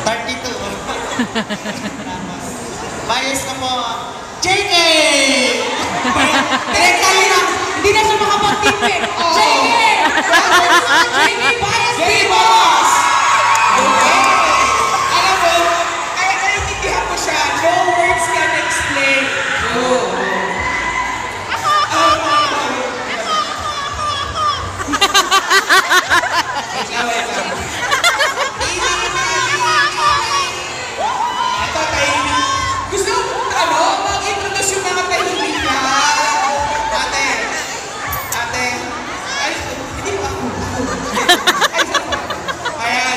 32. Bias na po. JK! Teka lang, hindi na siya makapag-tipid. JK! JK, bias Divas! Alam mo, kaya naiintindihan ko siya. No words can explain. Ito, tahimik. Gusto mo, mag-introduce yung mga tahimik na. Ate. Ay, hindi mo ako. Ay, ayan.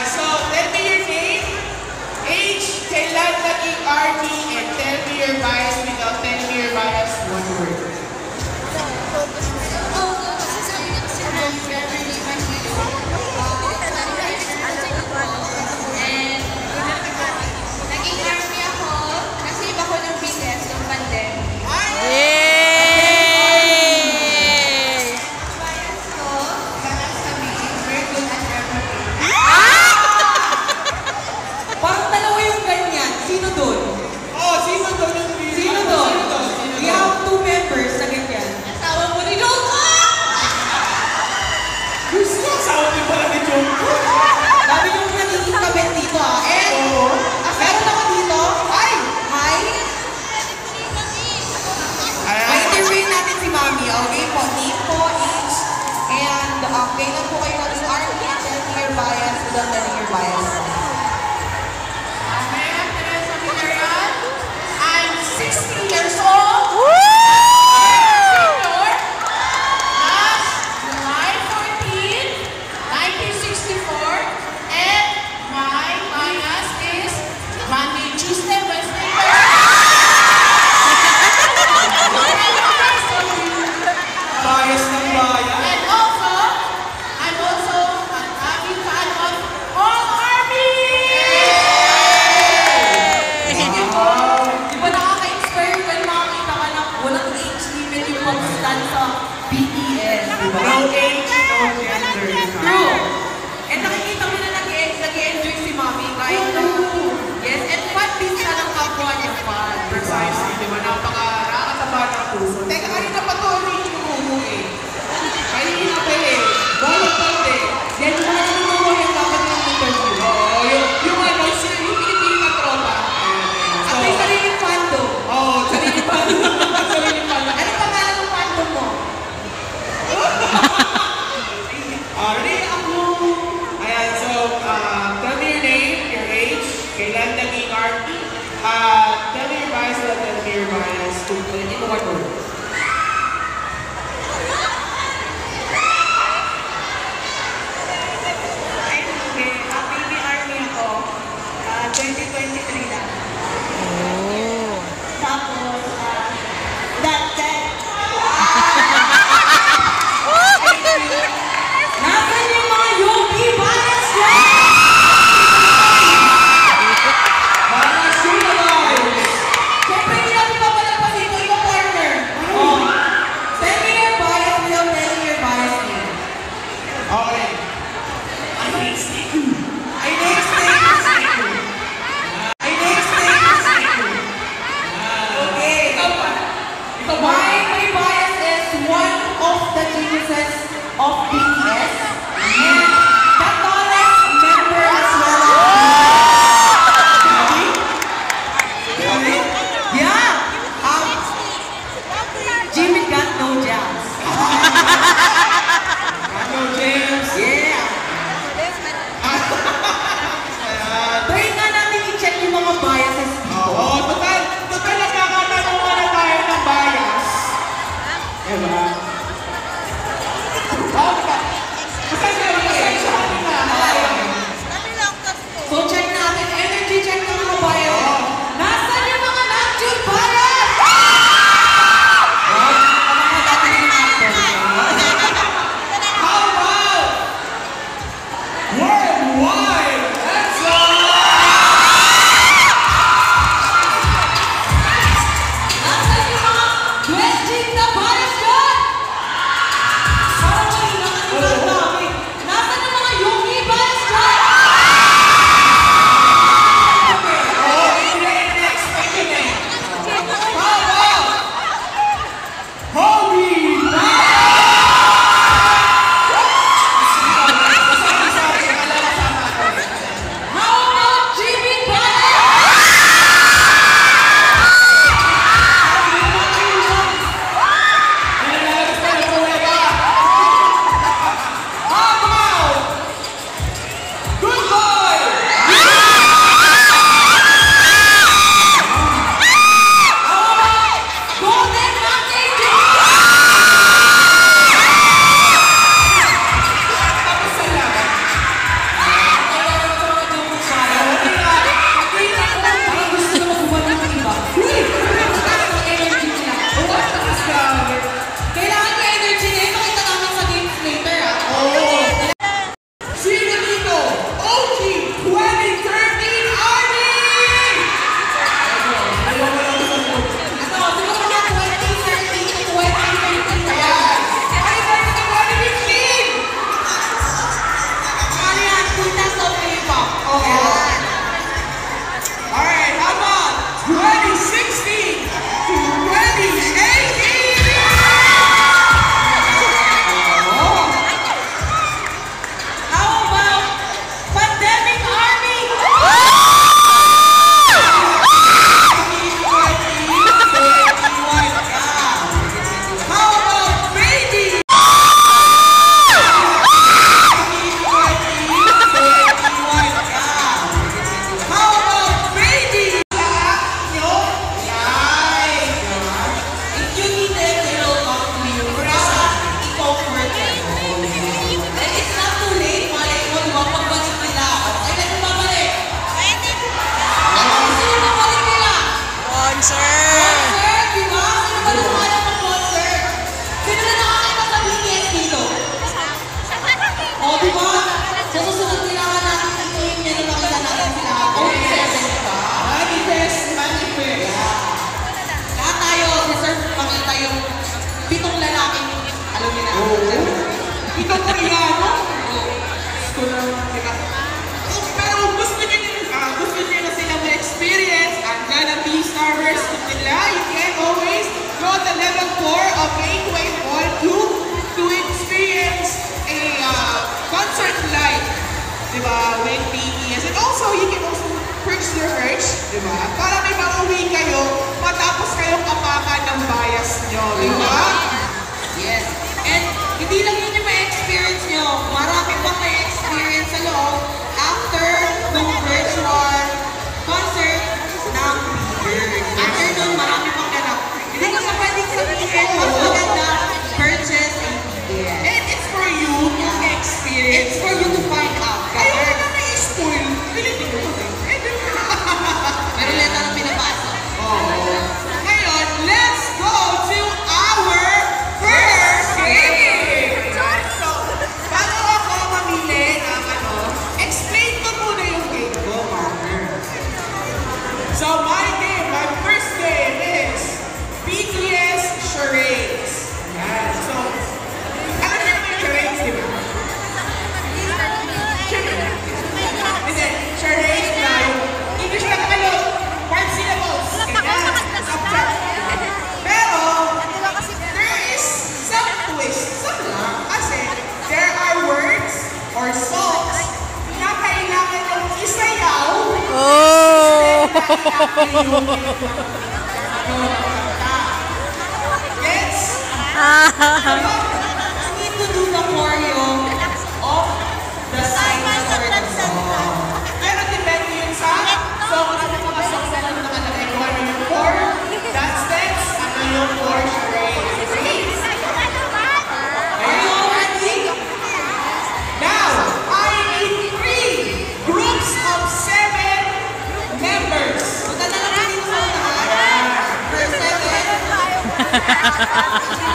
ba, with BTS. And also, you can also purchase their merch, di ba? Para may mauwi kayo, matapos kayong apakan ng bias nyo, di ba? Yes. And hindi lang yun yung may experience nyo. Marami pang may experience sa loob after ng virtual concert ng Beatles. After nun, marami pang ganap. Hindi ko sa pwedeng sabihin, mas maganda purchase a ticket. And it's for you to experience. It's for you to find out. Ayaw na may spoil. Pilitin ko rin. Pero letra lang pinapasok. Ngayon, let's go to our first game! So, bago ako mamili ng explain ko muna yung game ko, partner. So, my first game is BTS Charades. Ayan. So, alam niyo yung charades, di ba? Hindi, charades na yung English na tagalog, 5 syllables. Ganyan, subject. Pero, there is some twist. Some lang. Kasi, there are words or songs na kailangan yung isayaw. Oh! Gets? You need to do the choreo Of the signs or the song. Pero depende yun sa song. Ano mga songs na lang nakalagay ko? Ano yung four dance steps? Ano yung four charades? Okay? Are you all ready? Now, I need 3 groups of 7 members. Punta na lang po dito sa unahan. First 7.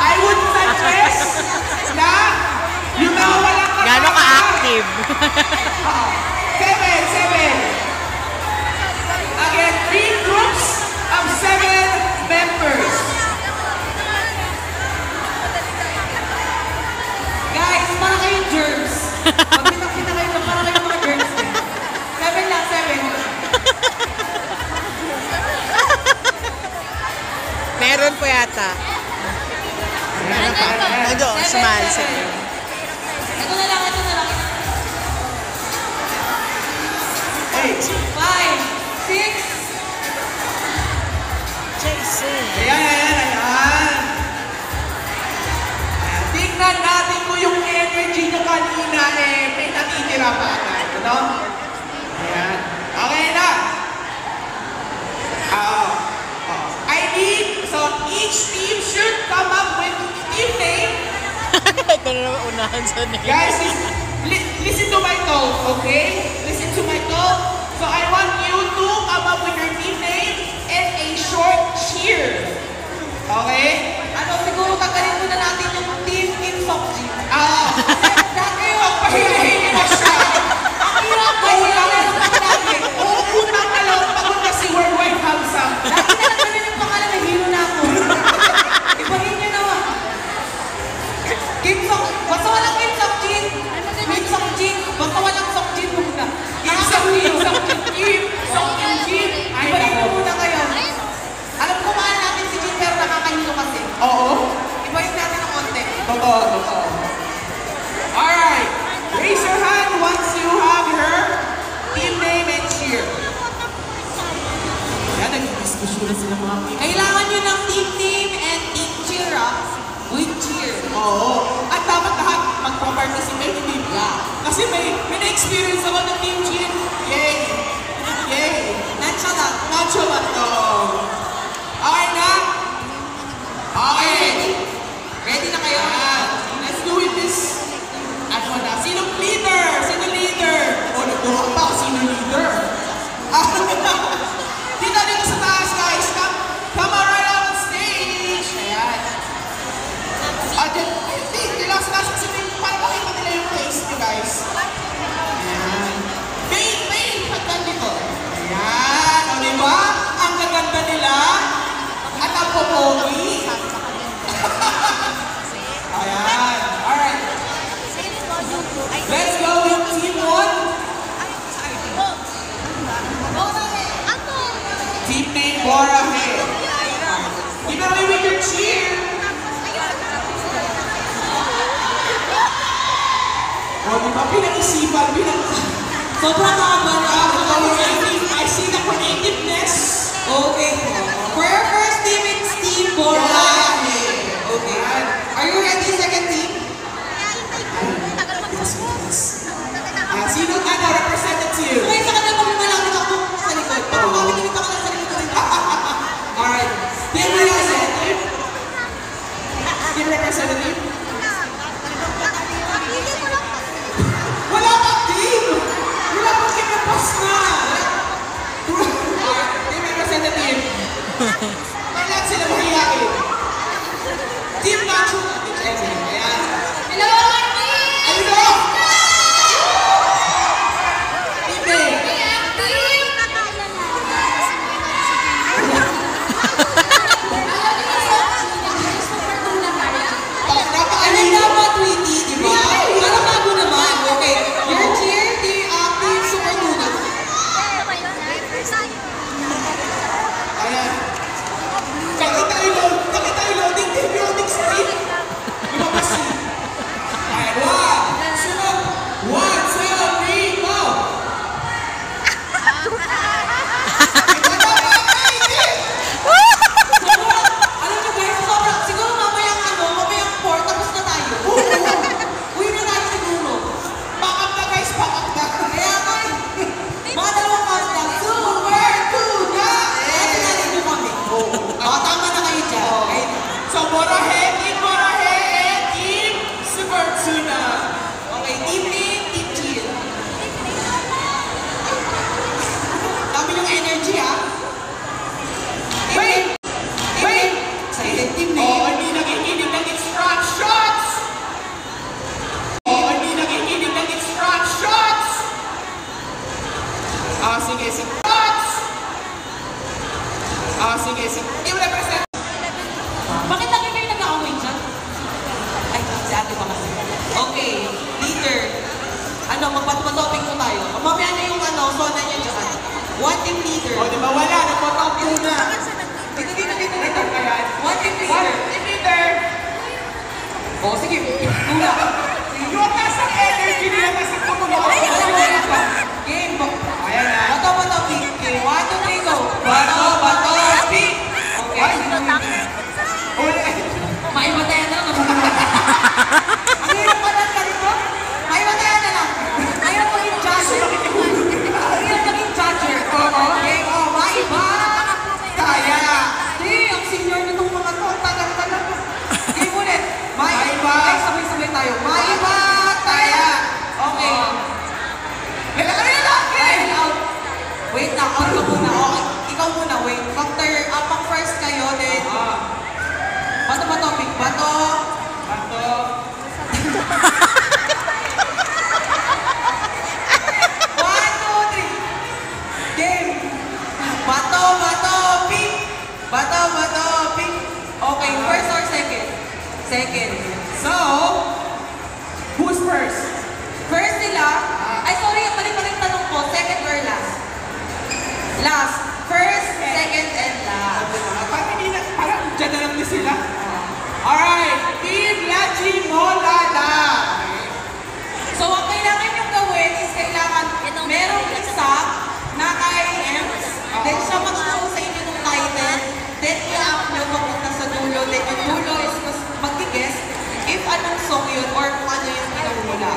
I would suggest na yung mga walang Gano'n ka-active? 7. Again, 3 groups of 7 members. Guys, para kayong germs. Pag pinakita kayo na para kayong mga germs. 7 lang, 7. Meron po yata. Ando, smile sa'yo. Ito na lang, ito na lang. 5, 6. Jason. Ayan. Tingnan natin kung yung energy nyo kanina may natitira pa agad. Ano? Ayan. Okay na. So each team should come up with team name. Ito na naman unahan sa name. Guys, listen to my talk, okay? Listen to my talk. So I want you to come up with your team name and a short cheer. Okay? Ano, siguro tanggalin muna natin yung team in Sokji. Dati yung pahilahin mo siya. Ang hirap ko Lagi. Utang na lang pagod na si Worldwide Hamsa. Lagi na lang ganun yung pangalan na hero na ako. Ibahin niyo naman. Kim Sok, basta walang Kim Sokjin. Kim Sokjin, basta walang Sokjin muna. Kim Sokjin. Ibahin niyo muna kayo. Alam ko mahal natin si Jin pero nakakahilo kasi. Oo. Ibahin natin ng konti. Totoo. Alright. Raise your hand once you have her team name and cheer. Yan, nag-discussion na sila mga team. Kailangan nyo ng team name and team cheer with cheer. Oo. At dapat lahat magpa-participate, hindi ba? Kasi may na-experience ako ng team cheer. Yay! Nacho lang. Nacho ba to? Okay na? Okay. Ready na kayo? Let's do it this. Ano na? Sinong leader? Sino leader? O, nagduha pa ako sino leader. Dito sa taas, guys. Come on right on stage. Ayan. Dito lang sa taas kasi para makita nila yung face nyo, guys. Ayan. May pagkandi ko. Ayan. O, diba? Ang gaganda nila. At ang popogi. Ayan. Alright. Let's go with team 1. Team name Borahe. Give away with your cheer. O, di ba pinag-isipan, Sobrang haba na. I see the creativeness. Okay. For our first team, it's Team Boracay. Okay. Are you ready, second team? Sino represented to you? Okay, sa kanila kung malapit ako sa likod. Pag kumamikinig ako lang sa likod. Alright. Team representative. Team representative. Wala kang team! Wala kang kinapos na! Team representative. Kailan sila mahihain? Team Nacho. Ayan. Hello, Ano? Alam dapat, Tweety, di ba? Para bago naman. Okay. Your cheer, Team Super Tuna. Ayan. Nakita yung loading screen. Lumabas yun. Ayan, sunod. 1, 2, 3, go! Alam nyo guys, sobrang, siguro mamayang 4, tapos na tayo. Uwi na tayo siguro. Back up na guys, back up na. Kaya nga, mga dalawang countdown. Super Tuna! Kaya tinalin nyo kami. Tama na kayo dyan. Okay. So, Boracay, and Team Super Tuna. Okay, Team A, Team Chill. Dami yung energy, ha? Wait! Silent team na Oh, yun. hindi nakikinig ng instructions! Sige. Team represent. Bakit lagi kayo nag-aaway dyan? Ay, si ate pa kasi. Okay, leader. Magpatoping ko tayo. Mamaya na yung zona niya dyan. One team leader. O, di ba wala? Nagpatop na. Dito. One team leader. Team leader. O, sige. Tula. Yung nasa energy nila kasi kumuha. Game. Ayan na. Bato, pick. Okay, 1, 2, 3, go. Bato, pick. Okay. Maibatayan na lang. Ang hirap pa lang ganito. Maibatayan na lang. Ayaw ko yung judger. Ang hirap maging judger. Okay, maiba. Kaya. Hindi, ang senior nitong mga to. Tagal talaga. Game ulit. Maiba. Ay, sabay-sabay tayo. Maiba. Kaya. Okay. Line out. Wait na, out ka muna. Okay, ikaw muna, wait. Pang first kayo, then... Bato, pick. Bato. One, two, three. Game. Bato, pick. Bato, pick. Okay, first or second? Second. So, who's first? First sila. Ay, sorry, mali yung tanong ko. Second or last? Last. First, second, and last. Parang dyan na lang din sila. Alright, Team Lachi Molada. So, ang kailangan yung gawin is kailangan merong isa na KMs, then siya mag-show sa inyo ng title, then i-up nyo papunta sa dulo, then yung dulo is mag-guess if anong song yun or kung ano yung pinahula.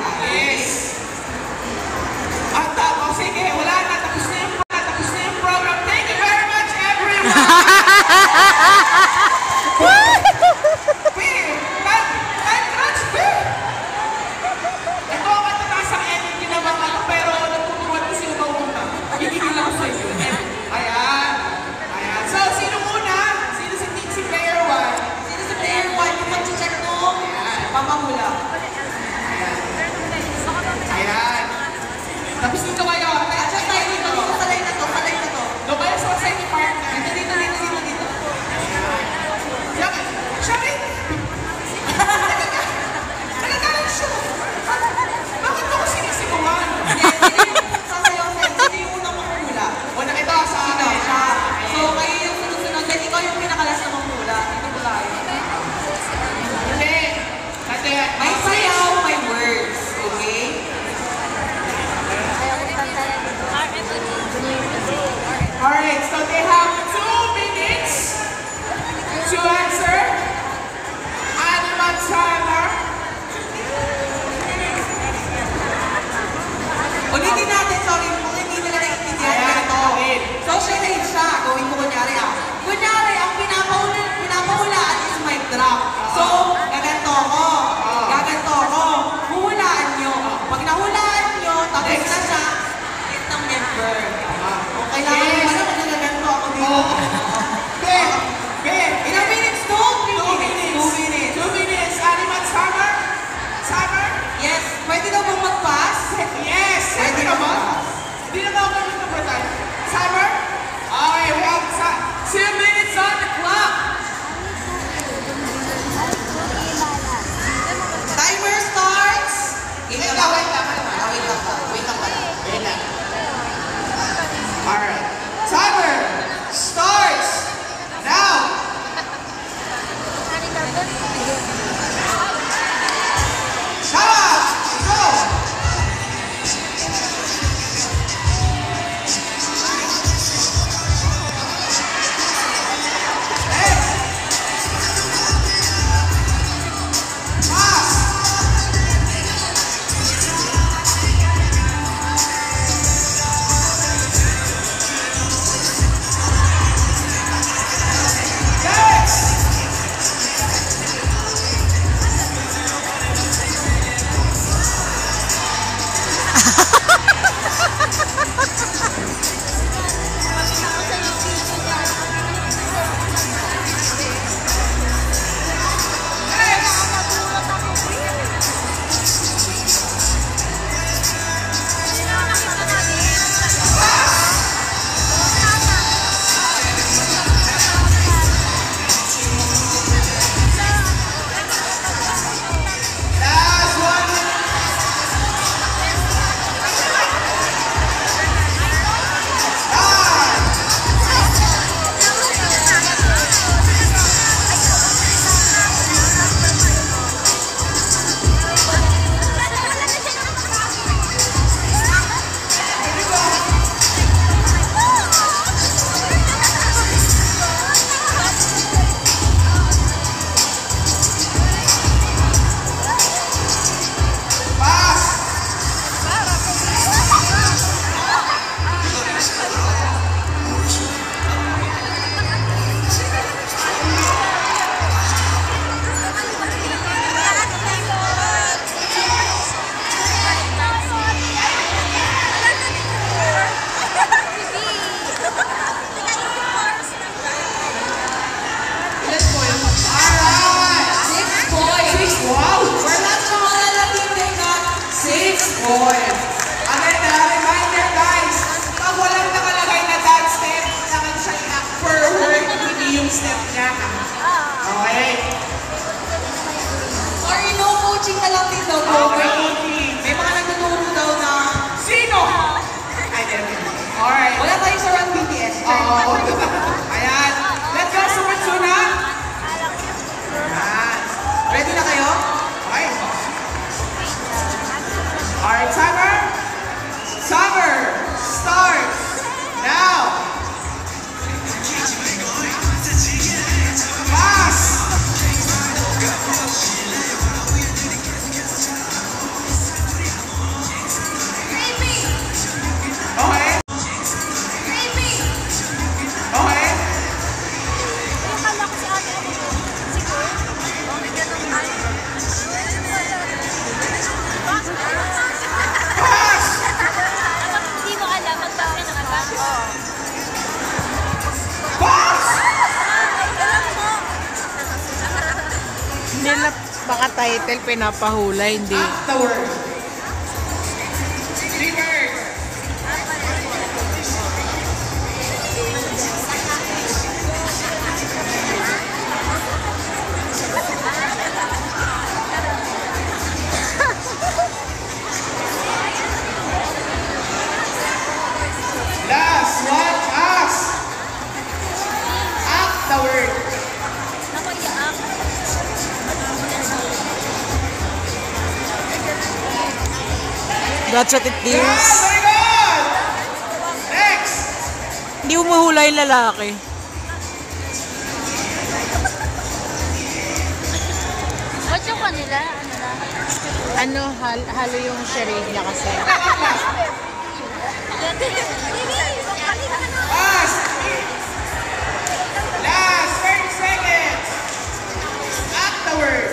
Kailangan mo pala magagaganto ako dito. Ben! Ben! Ilang minutes to? 2 minutes. 2 minutes. 2 minutes. Animal Summer? Summer? Yes. Pwede daw bang mag-pass? Yes! Pwede Pwede ka naman. ba? Hindi na ba ako gamit ng portal? Summer? Okay, well, 2 minutes on the clock. Timer starts. Wait lang. Wait lang. Alright. Timer starts now. Shut up! Go! step niya. Okay. Or no coaching na lang din daw. Okay. May mga nagtuturo daw na Sino? I don't know. Alright. wala tayo sa Run BTS. Oo. Ayan. Let's go sa Matsuna. Ayan. Ready na kayo? Okay. Alright, timer. Timer starts now. Pass. Okay. Okay. Pass. Hindi mo alam, magbawi ng alam. Pass. Alam mo. Hindi na baka title pinapahula, hindi. The word. 3 words. Last one, pass. Act the word. Ako iyak. That's what it Yeah, is. very good. Next. Hindi umuhula yung lalaki. What's yung kanila? Ano na? Ano, halo yung charade niya kasi. Pass. Last 30 seconds. Act the word.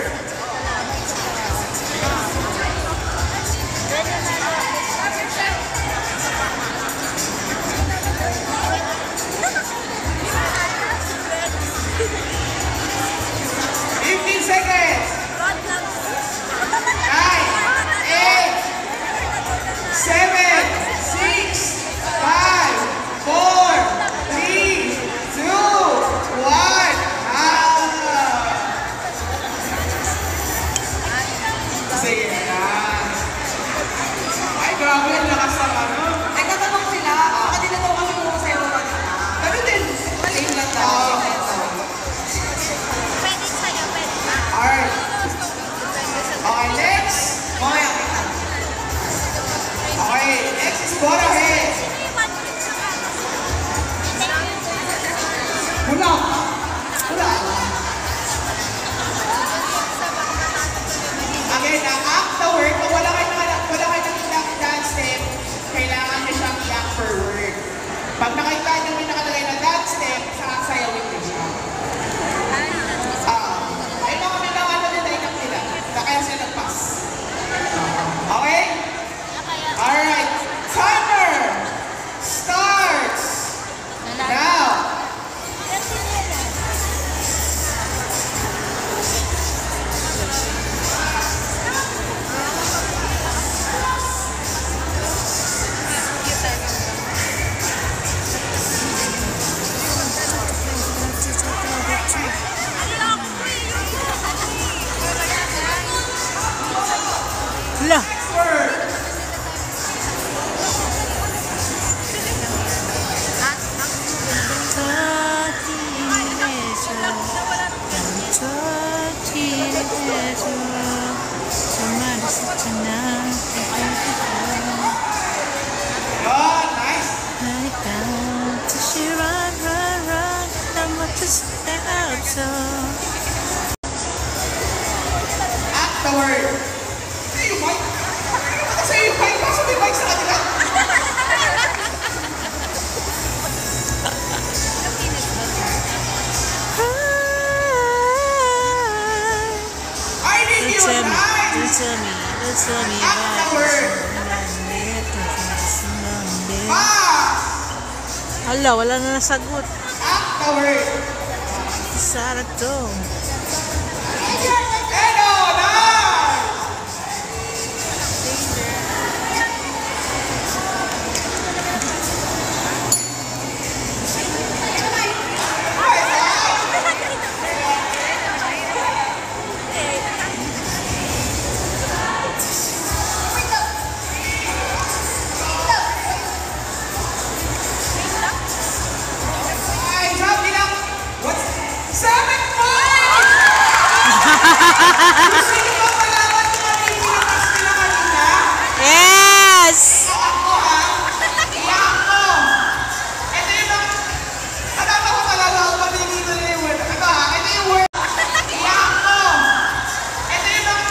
the word. Pass! Hala, wala na nasagot. Act the word. Sarap to. Ano? Nice! Ay, sabi lang. What's 7 points? Gusto niyo ba malaman kung ano yung pinakas nila kanina? Yes! Ako ha? Iyak ko. Ito yung mga... Madama ko malala ko pati dito na yung word. Ito ha? Ito yung word. Iyak ko. Ito yung mga...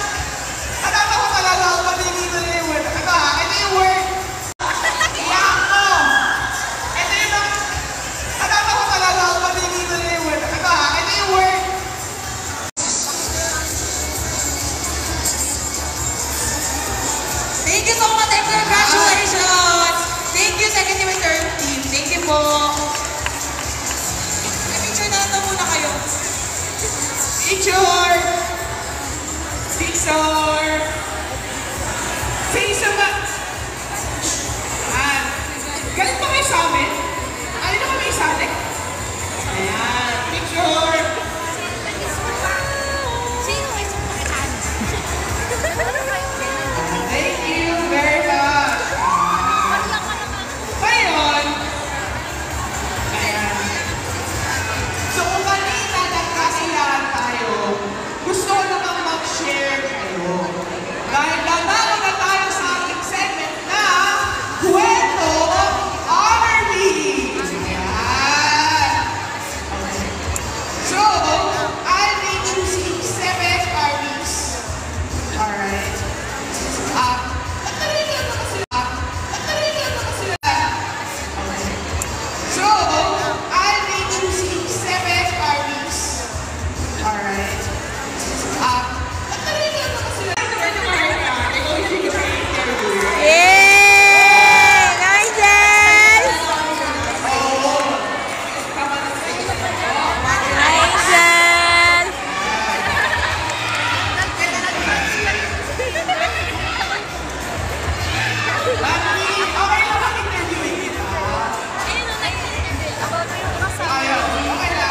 Madama ko malala ko pati dito na yung word. Ito ha? Ito yung word. Iyak ko. Ito yung mga... Madama ko malala ko pati dito na yung word. Ito ha? Ito yung word. Thank you so much and congratulations! Thank you, second team and third team. Thank you po. Picture na lang muna kayo. Picture! Picture! Sa isa ba? Ayan. Galit pa kayo sa amin? Ano na kami isali? Ayan. Picture! Thank you very much. Ngayon, ayan. So kung kanina nagkasiyahan tayo, gusto ko naman mag-share kayo. Dahil nanalo na tayo sa ating segment na Kwento Army! Ayan. So, I'll be choosing 7 armies. Alright. Nagkarinig naman sila. So, I'll be choosing 7 armies. Alright. Nagkarinig naman sila. Yay! Nigel! Nigel! Okay lang mag-interviewin kita. Ayaw. Okay lang.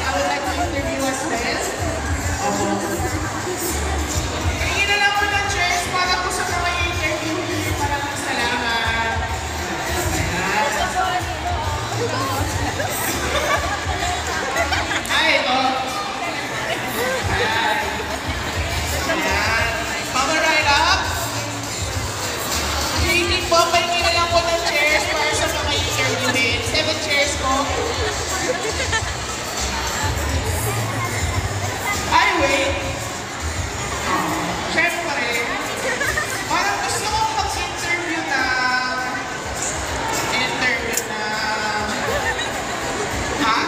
I would like to interview as well. Tingin na lang po ng chairs para po sa mga interview. Maraming salamat. Ay, ito. Ayan. Power right up. Waiting po, pahingi na lang po ng chairs para sa mga interviewin. 7 chairs po. Ay, wait. Siyempre, parang gusto kong mag-interview na... Ha?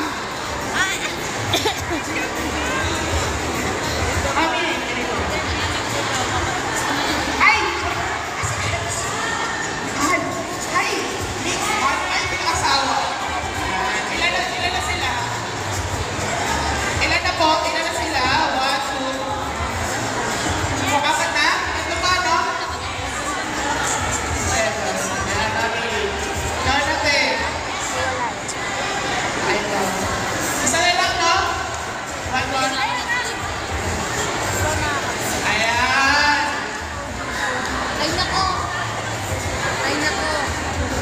Amin. Ay! Ay! Ay, pinakasawa. Ilan na sila? Ilan na po? Ilan na sila? 1, 2. Apat na? Ito pa, no? 7. Ayan, Amin. Jonathan. Ay, ito. Isa na lang, no? 1. Ayan. Ay, nako. Ay, nako.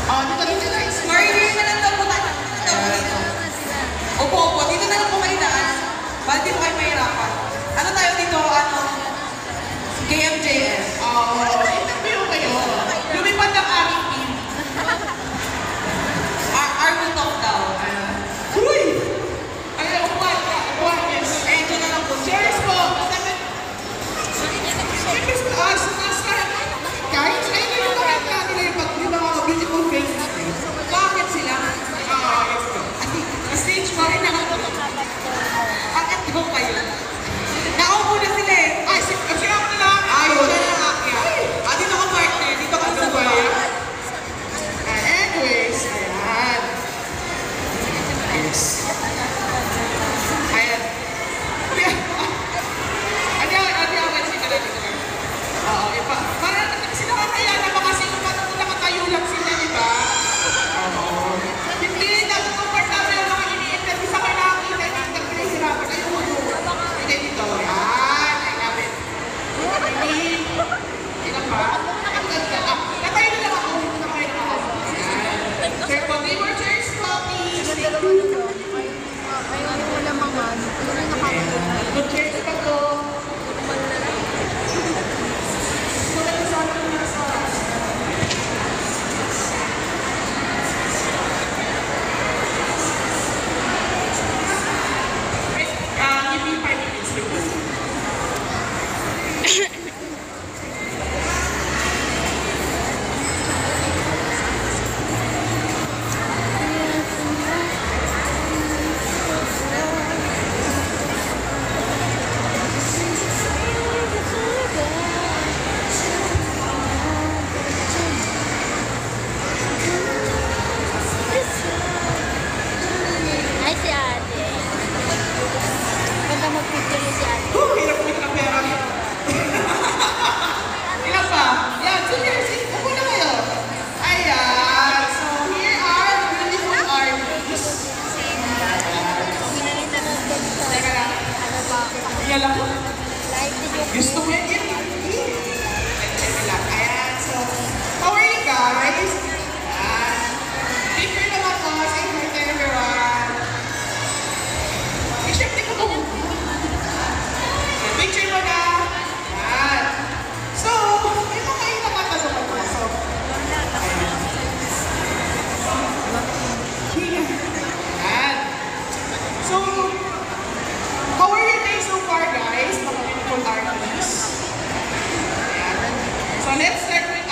Oh, dito guys. Maririnig na lang daw po tayo. Opo, dito na lang po kayo daan. Bali po kayo mahirapan. Ano tayo dito? KMJS. Interview kayo. Lumipad ang aming team. Army talk daw. Uy! Ay, upuan. Yes. Eh, ito na lang po. Cheers po. 7. Cheers po. Guys, ay, hindi mo nakita nila yung mga beautiful faces. Bakit sila? Yes po. Stage pa rin nakatutok. Bakit daw kayo?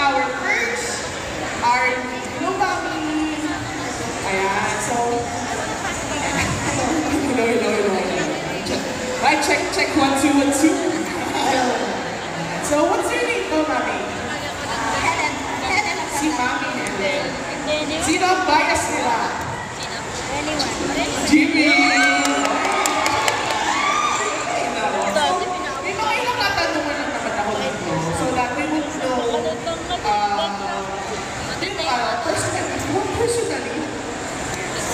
our first R&B. Hello, Mami! Ayan, so... Hello. Right, check, 1, 2, 1, 2. So, what's your name, Mami? Helen. Si Mami Helen. Sino ang bias nila? Jimmy! May mga ilang katanungan lang naman ako dito so that we would know personally.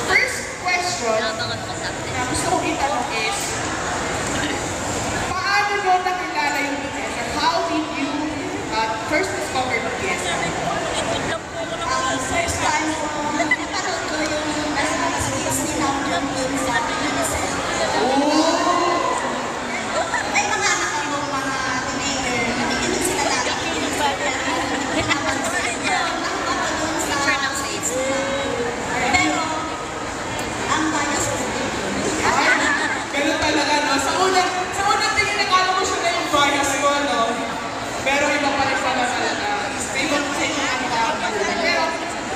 First question na gusto kong itanong is, paano nyo nakilala yung BTS? And how did you first discover BTS? First time ko, napanood ko yung nasa skills ni Namjoon dun sa UNICEF. May mga anak ako, mga teenager, nakikinig sila lagi. Naman sa kanya, nakita ko dun sa States nila. Pero, ang bias ko din. Ganun talaga, no? Sa unang tingin, nakala mo siya na yung bias mo, no? Pero iba pa rin pala talaga. Iba pa sa inyo ang nakakita. Pero,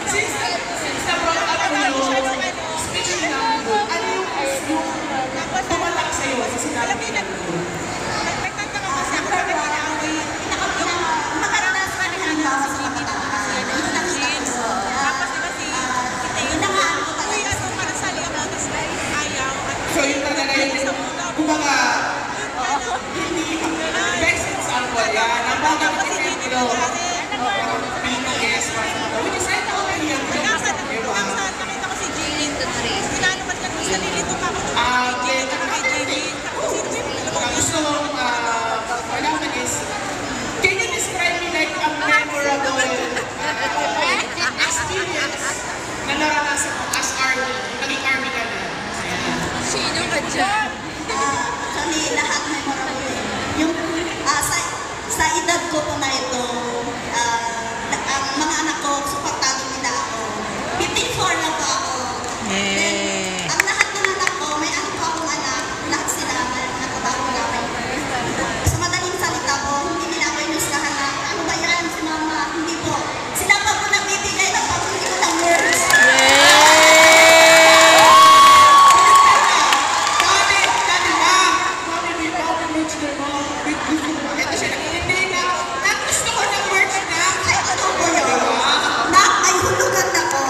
since na-brought up mo yung speech ni Namjoon, ano yung tumatak sa'yo sa sinabi ni Namjoon? Maganda sa kanilang bawa sa kabataan. Yung nakita ko hinahaan ko talaga sa So yun talaga yung, kumbaga, hindi, best example yan. Ang mga exemplo, BTS, which is right now, yung gusto mong malaman is, can you describe me like a memorable experience na naranasan mo as army, naging army ka na? Sino ka dyan? Kami lahat memorable. Yung sa edad ko po na ito, ang mga anak ko, suportado nila ako. 54 lang po ako. Then, ang lahat ng anak ko, may anak ko akong anak, lahat sila nagtrabaho namin. Sa madaling salita po, hindi nila ako inuslahan na, ano ba yan si mama? Hindi po. Sila pa po nagbibigay ng pamilya ko ng words. Ito siya, hindi na, gusto ko ng words na. Ay, ano po yun? Nak, ay hulugan na ko.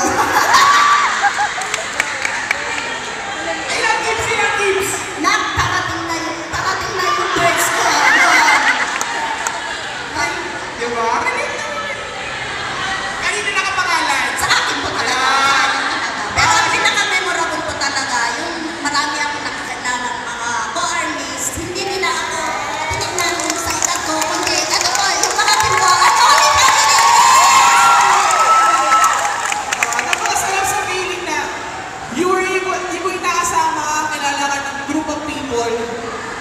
Ilang gigs? Nak, parating na yung words ko. Ay, Diba? Kanina nakapangalan. sa akin po talaga. Pero ang pinaka-memorable po talaga, yung marami akong nakakilala ng mga co-armies, hindi nila ako tinignan sa edad ko, kundi ano po, yung mga pinto, at only Napakasarap sa feeling na you were able, di mo inakasama, kilala ka ng group of people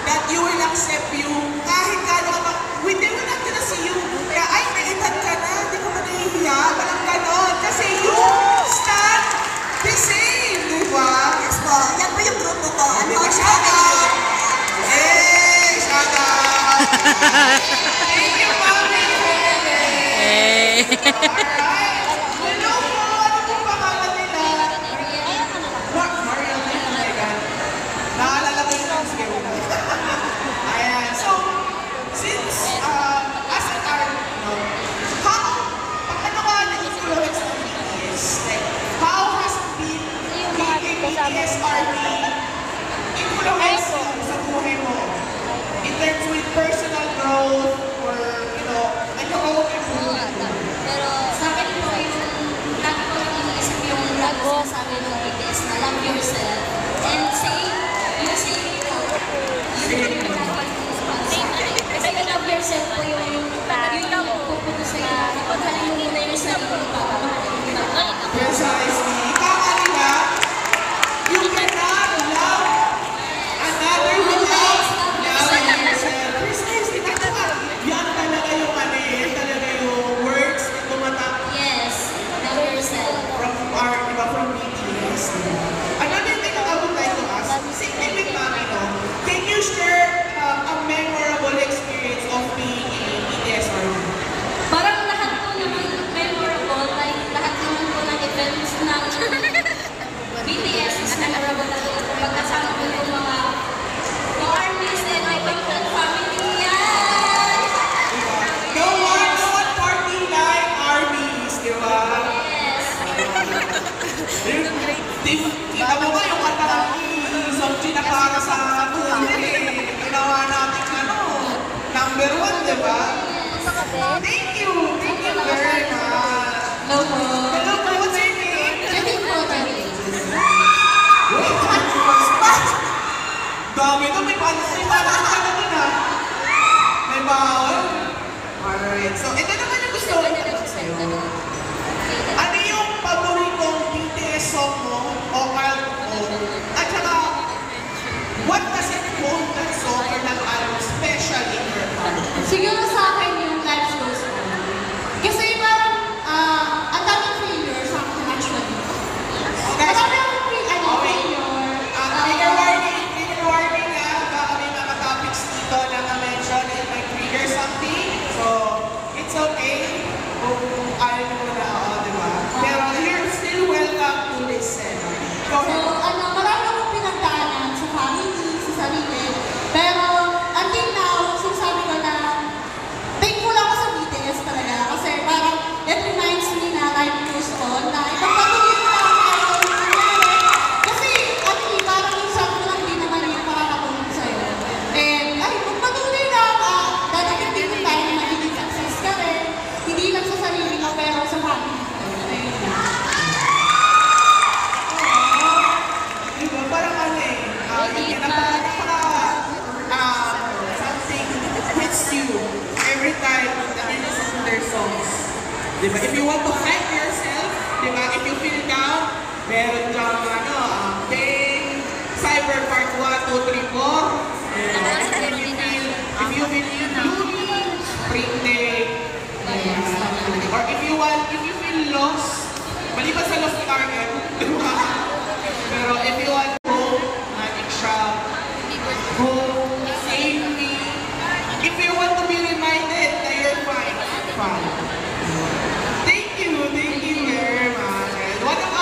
that you will accept you kahit gano'n ka when they were not gonna see you. Kaya, ay, may edad ka na, di ka ba nahihiya? Walang gano'n. Kasi you stand the same, di ba? Yes po, yan po yung grupo ko. Ano, Shout out! Hey, shout out! Thank you, Mami! Alright. Hello po! Ano pong pangalan nila? Mariel. Oh my God. Naalala ko yung songs kayo. Ayan. So, since as an army, paano ka na-influence ng BTS? Like, how has been being BTS army influence sa buhay mo? In terms with personal growth or, nag-o-improve? Pero sa akin po yung lagi ko lang iniisip yung sabi ng BTS na love yourself and say po. Yun yung kasi yung love yourself po yung puputo sa'yo na paghalin mo muna yung sarili mo. Precisely. Tama nila. You cannot love another without loving yourself. Precisely. Yan talaga yung yan talaga yung words na tumatak Yes, love yourself. from BTS. Another thing that I would like to ask, same thing with Mami, no? Can you share a memorable experience of being a BTS army? Parang lahat po ng Kita mo ba yung kanta ng Somchi na para sa movie? Ginawa natin number 1, di ba? Thank you very much. Hello po. Hello po, what's your name? Janine po, Janine. Dami to, may paano ka na dun ha? May bawal? Alright, so ito naman yung gusto ko itanong sa'yo. Ano yung paboritong BTS song mo o album mo? At saka, what does it hold that song or that album special in your heart? Siguro sa akin yung Life Goes On. Kasi parang, ang daming failure sa akin actually. Marami akong failure. Trigger warning ha, baka may mga topics dito na na-mention and may trigger something. So, it's okay kung ayaw mo na ako, di ba? Pero you're still welcome to listen. So, marami akong pinagdaanan sa family, sa sarili. Pero, until now, sinasabi ko na thankful ako sa BTS talaga. Kasi parang, it reminds me na life goes on, na ipagpatuloy mo lang ang idol mo nangyari. Kasi, parang yung sabi ko lang din naman yung makakatulong sa'yo. And, magpatuloy lang, dadating din tayo na magiging success ka rin. Hindi lang sa sarili mo, pero sa family ko. Ayun lang. Diba? Parang something hits you every time that you listen to their songs. Diba? If you want to hype yourself, diba? If you feel down, meron dyan Bang, Cyber Part 1, 2, 3, 4. If you feel gloomy, Spring Day. Or if you feel lost, maliban sa Lost Target, diba? Pero if you want home, Magic Shop, home, save me. If you want to be reminded that you're fine, fine. Thank you very much. And one of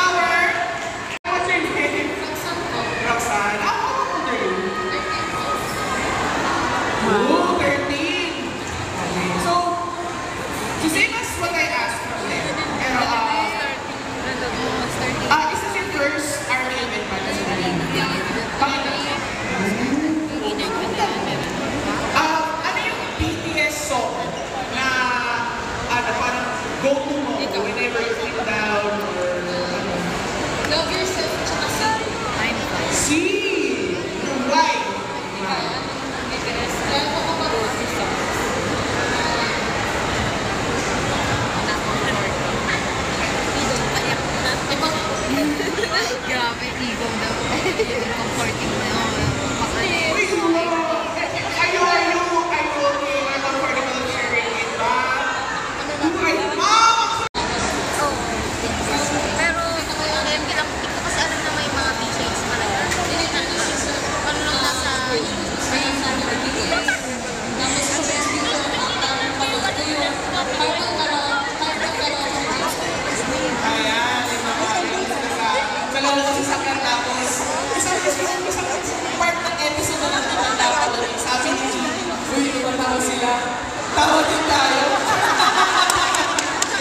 what's your name? Roxanne. How old are you? 13. Okay. So same as what I asked from them. Pero, is this your first army event ba na sa Manila? Panginoon. Ano yung BTS song na parang go-to mo whenever you feel down or ano? Love yourself, tsaka See! Why? Grabe, ego daw. Comforting na yun. Uy, are you okay? I'm comfortable sharing it ba? Pero, kaya bilang ito kasi alam na may mga t-shirts talaga. Ano lang nasa Ayan, sa lalo kasi sakit tapos isang part ng episode na natatanda ko doon. Sabi ni Gigi, uy, ipatawa sila. Tawa din tayo.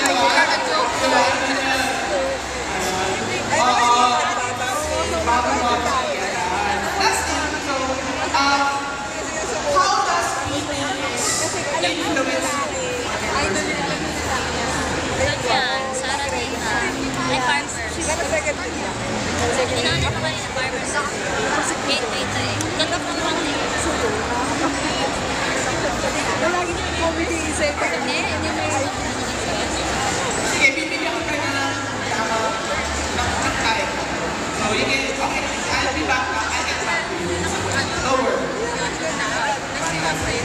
Diba? Oo. Bago-bago. Last thing, so, how does BTS influence yan, Sarah Dina. Ay, Farmer. Hinanap ko kanina Farmer sa gateway to eh. Ganda po naman eh. Hindi may sige, bibigyan ko kayo ng time. So, you can, okay, I'll be back. I'll get back to you. Lower.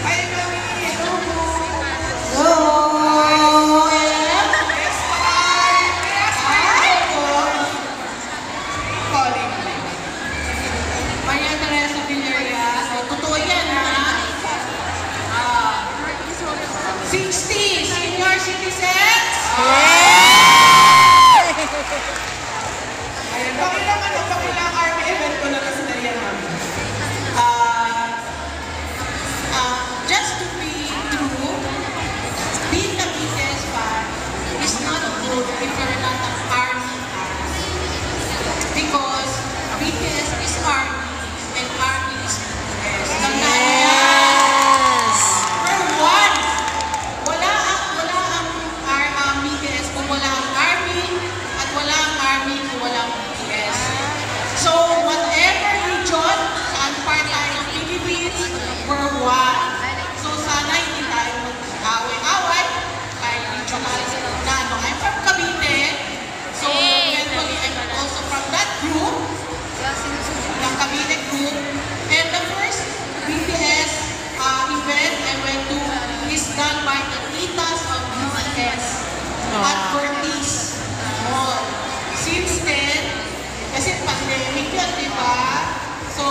Hi, Mami. Yes, hi. Calling. at Curtis Mall. Since then, kasi pandemic yun, di ba? So,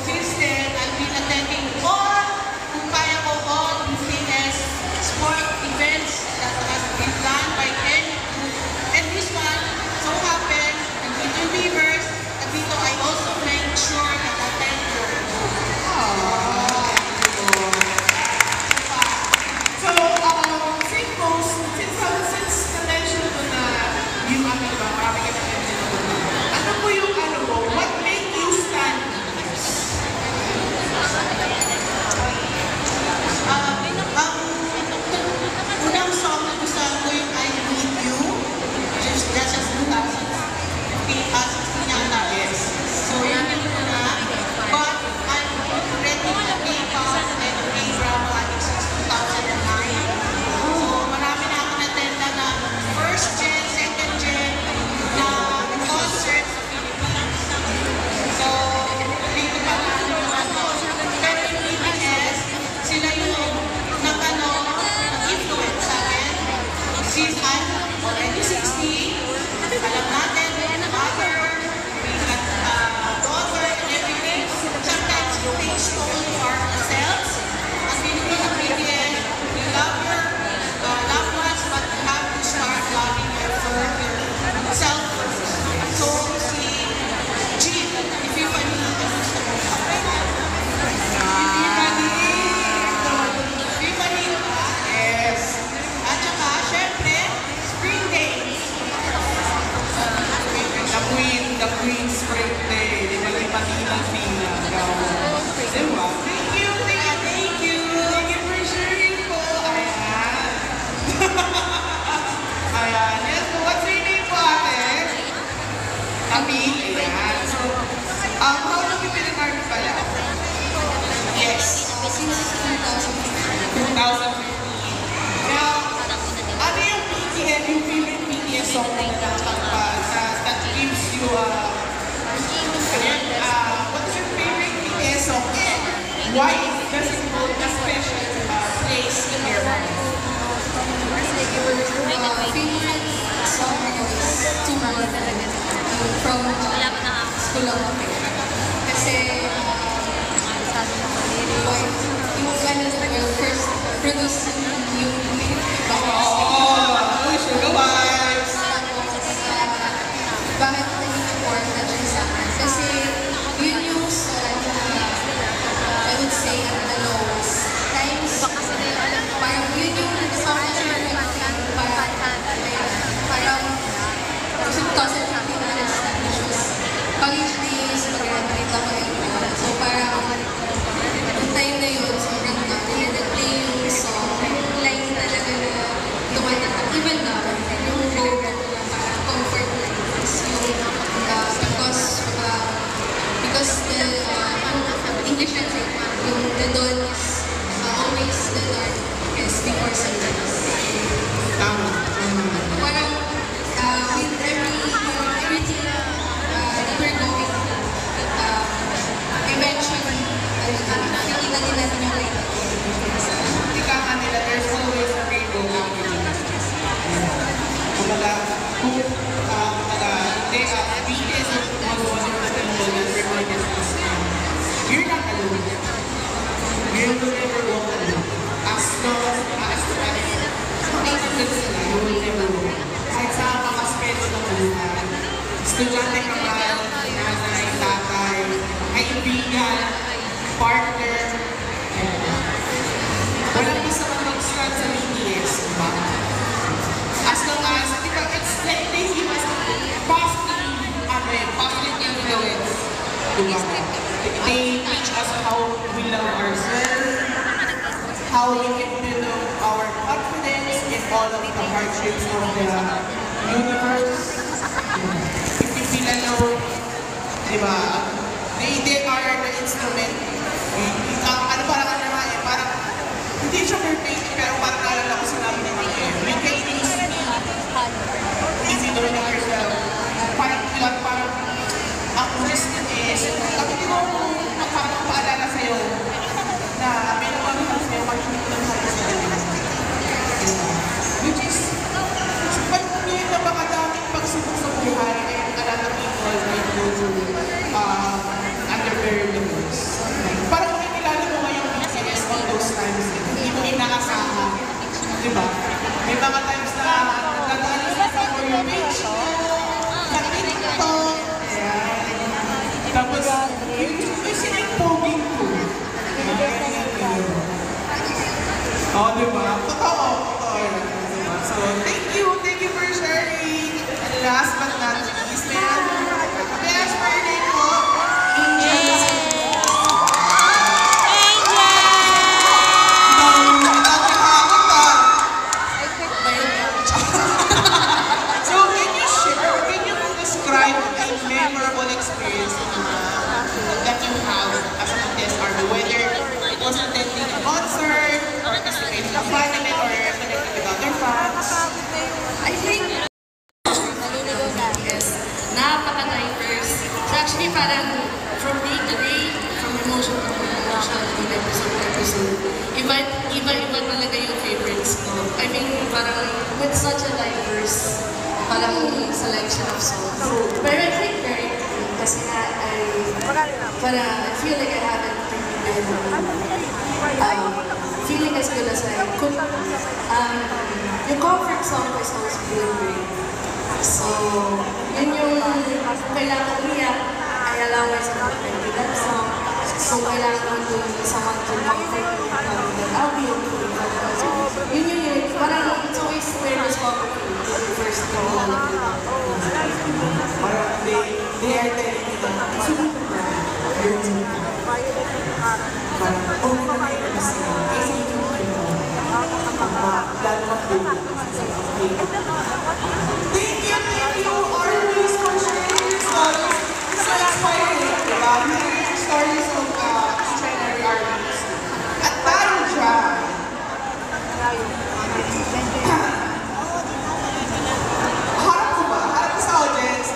since then, I've been attending all, kung kaya ko, all BCS sport events that has been done by any group. And this one, so happened, nandito yung Beavers, nandito I also make sure that attend your So, since na-mention ko na yung marami ka na-mention ko na, ano po yung what made you stand? Unang song na gustuhan ko yung I Need You, that's just 2016 yata. So yun yung una. But I'm already a K-pop and K-drama adding since 2009. So marami na ako natenda na first gen, second gen na concert sa Philippines. So dito pa na pero yung BTS, sila yung nag-influence sa akin. Since I'm already 60, alam natin, mother, we got daughter, and everything. Sometimes it takes toll for ourselves. As we know sa BTS, you love your loved ones, but you have to start loving yourself first. So, si Jean, if you can gusto mo sa Yes. at saka, syempre, Spring Days. The Queen Spring Day. Di ba yung patinang sila? Diba? Thank you. Thank you. Thank you for sharing po. Ayan. Ayan. Yes, so what's your name po, ate? Camille. Ayan. So, how long you been in art pala? Yes. Since 2015. 2015. Now, ano yung BTS, yung favorite BTS song na that gives you what's your favorite BTS song and why does it hold a special place in your heart? Favorite song is Tomorrow from School of Rock. Kasi yung first produced yung Sugar Vibes! bakit naging important siya sa akin? Kasi yun yung song I would say at the lowest times. Parang yun yung song na reflecting parang 2015 understand which was college days, pag-graduate ako yun. So parang yung time na yun, sobrang nag-play yung song, line talaga na tumatatak. Even now, yung favorite na parang comfort line is yung because the English translate yung the dawn is always the darkest before sunrise. Tama. Parang with everything that we're going eventually nakikita din natin yung light. Ika nga nila, there's always a rainbow after the darkness. Kumbaga, kung BTS was one of the people that recorded this song, you're not alone. You will never walk alone. As long as you will never walk. Kahit saan ka kaspento ng buhay, estudyante ka man, nanay, tatay, kaibigan, partner, walang masama mag-start sa BTS, diba? As long as, diba, it's like they give us positive influence, diba? They teach us how we love ourselves, how we can build our confidence in all of the hardships of the universe. If you feel alone, diba? They are the instrument. Ano parang ano nga eh, parang hindi siya perfect, pero parang naalala ko sinabi ni Mike, you can use me easy to know yourself. Parang ang question is, ang hindi mo parang paalala sa'yo na may nagpapalala sa'yo, mag-hindi lang sa'yo sa'yo. Which is very the most. Parang makikilala mo ngayong BTS on those times, hindi mo inaasahan. Diba? May mga times na nagdadaan sila sa for your page mo, sa TikTok. Ayan. Tapos, yung sinipoging ko. Oh, diba? Totoo yan. Diba? So, thank you for sharing. And last but not least, may best birthday po, Angel. So, can you describe a memorable experience that you have as a contest army, whether it was attending a concert, or participating in a fan event, or connecting with other fans? I think yes, napaka-diverse. So actually parang from day to day, from emotion to emotion, from episode to episode, iba talaga yung favorites ko. I mean, parang with such a diverse parang selection of songs. Pero I think very cool kasi nga I feel like I haven't really been feeling as good as I could. Yung comfort song is always feeling great. So, yun yung kailangan umiyak, I allow myself to play that song. So, kailangan ko doon someone to comfort me, that I'll be okay. Yun. Parang it's always very responsible to the first thing all of you. Parang they are telling you that it's a good you're doing it. Parang, oh, my God, kasi you Thank you, artists, for sharing your stories. So inspiring, diba? Hearing stories of extraordinary artists. At tayo dyan, harap ko ba? Harap ko sa audience.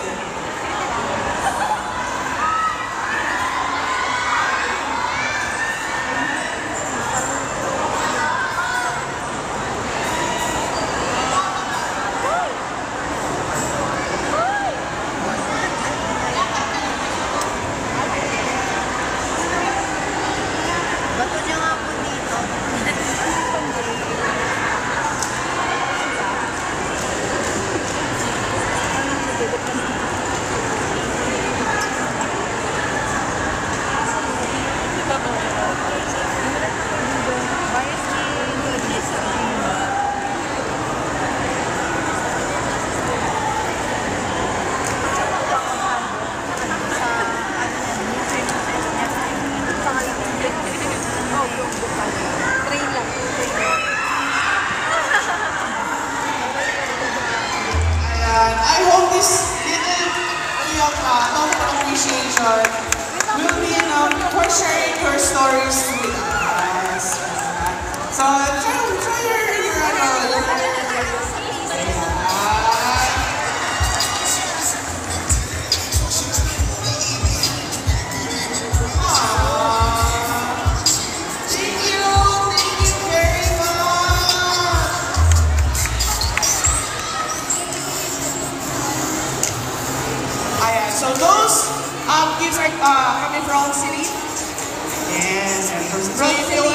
I hope this little token of appreciation will be enough for sharing your stories with us. So, try your So those gifts are coming from City. Yes, and from City.